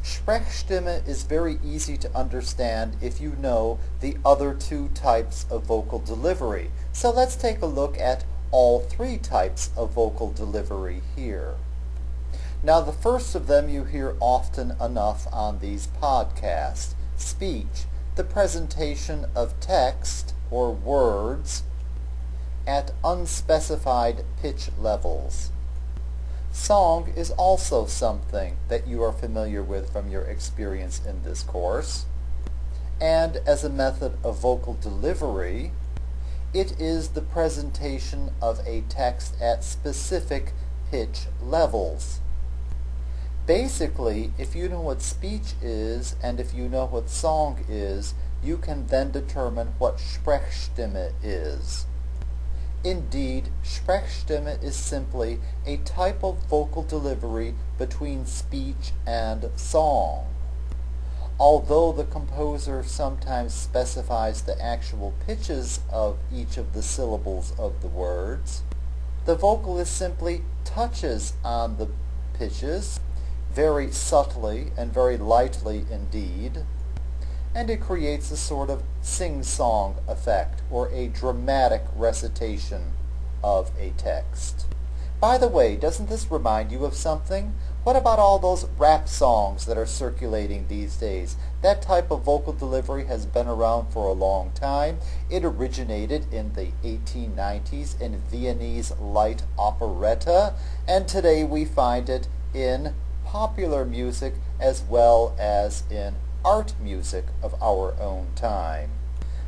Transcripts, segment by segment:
Sprechstimme is very easy to understand if you know the other two types of vocal delivery. So let's take a look at all three types of vocal delivery here. Now the first of them you hear often enough on these podcasts. Speech, the presentation of text or words at unspecified pitch levels. Song is also something that you are familiar with from your experience in this course. And as a method of vocal delivery, it is the presentation of a text at specific pitch levels. Basically, if you know what speech is and if you know what song is, you can then determine what Sprechstimme is. Indeed, Sprechstimme is simply a type of vocal delivery between speech and song. Although the composer sometimes specifies the actual pitches of each of the syllables of the words, the vocalist simply touches on the pitches very subtly and very lightly indeed, and it creates a sort of sing-song effect or a dramatic recitation of a text. By the way, doesn't this remind you of something? What about all those rap songs that are circulating these days? That type of vocal delivery has been around for a long time. It originated in the 1890s in Viennese light operetta, and today we find it in popular music as well as in art music of our own time.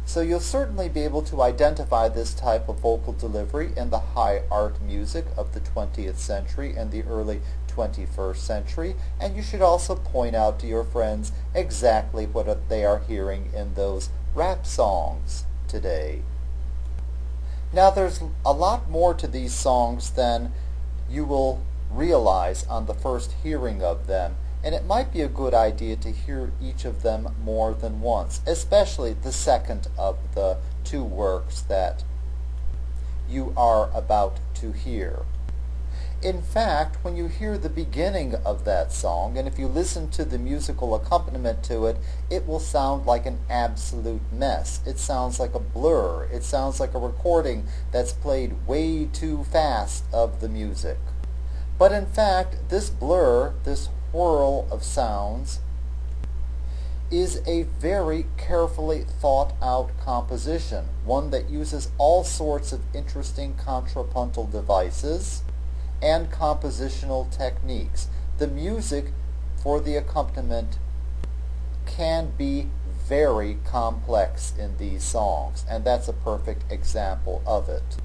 So you'll certainly be able to identify this type of vocal delivery in the high art music of the 20th century and the early 21st century, and you should also point out to your friends exactly what they are hearing in those rap songs today. Now there's a lot more to these songs than you will realize on the first hearing of them. And it might be a good idea to hear each of them more than once, especially the second of the two works that you are about to hear. In fact, when you hear the beginning of that song, and if you listen to the musical accompaniment to it, it will sound like an absolute mess. It sounds like a blur. It sounds like a recording that's played way too fast of the music. But in fact, this blur, this whirl of sounds, is a very carefully thought out composition, one that uses all sorts of interesting contrapuntal devices and compositional techniques. The music for the accompaniment can be very complex in these songs, and that's a perfect example of it.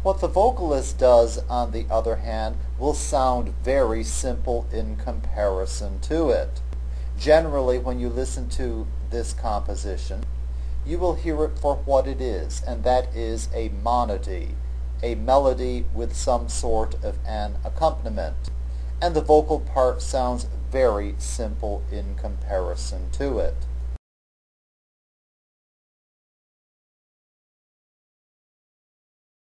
What the vocalist does, on the other hand, will sound very simple in comparison to it. Generally, when you listen to this composition, you will hear it for what it is, and that is a monody, a melody with some sort of an accompaniment. And the vocal part sounds very simple in comparison to it.